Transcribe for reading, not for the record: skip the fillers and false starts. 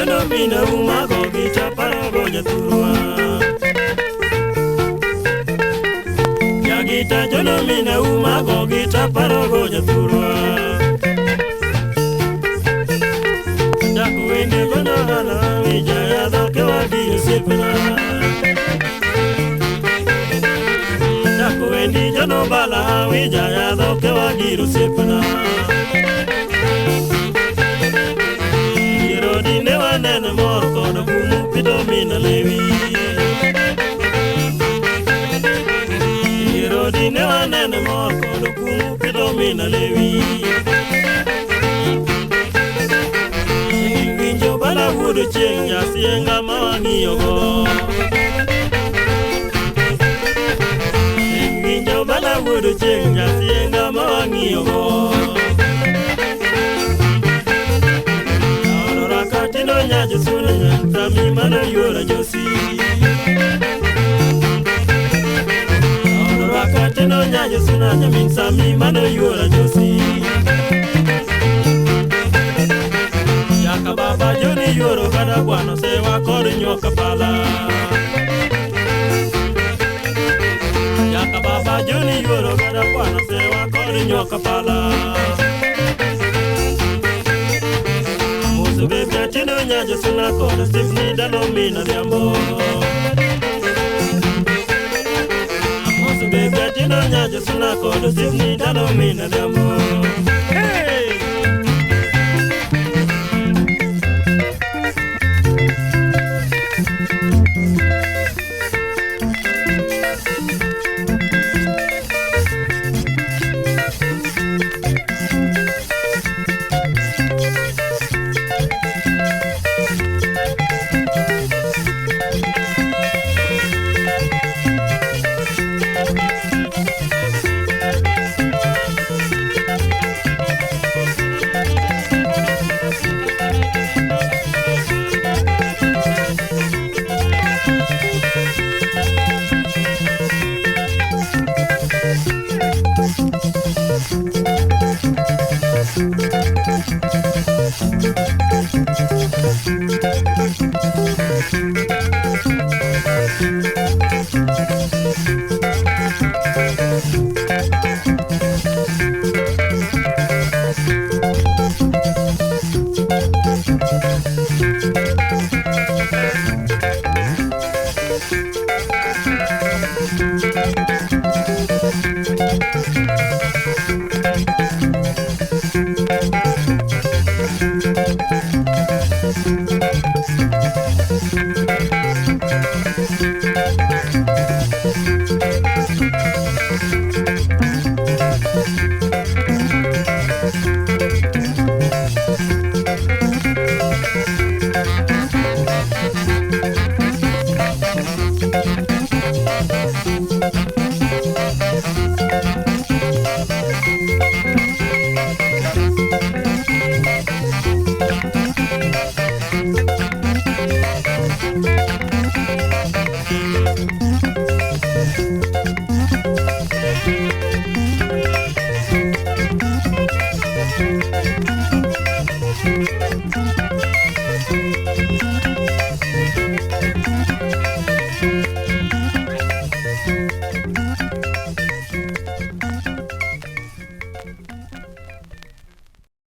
jono mina uma gogi chaparo goja turwa. Yagita jono mina uma gogi chaparo goja turwa. Jaku wende gono hala wijaya doke wagi sipna. Jaku wendi jono bala wijaya doke wagi sipna. Nene mor kono kumu pito mina lewi. Irodi newa nene mor kono kumu pito mina lewi. Winjo bala wudu cheng ya sienga mawangi yogo. Winjo bala wudu cheng ya sienga mawangi yogo. Nyaje suna nyanta mi mana yura josi. Wakati no nyaje suna nyamin sami mana yura josi. Yaka baba joni yuro kada guano se wakori nyoka pala. Yaka baba joni yuro kada guano se wakori nyoka pala. Baby, I tell you, I just wanna call the Stephanie, that don't mean a damn more. Baby, I tell you, I just wanna call the Stephanie, that don't mean a damn more. Hey! Thank you.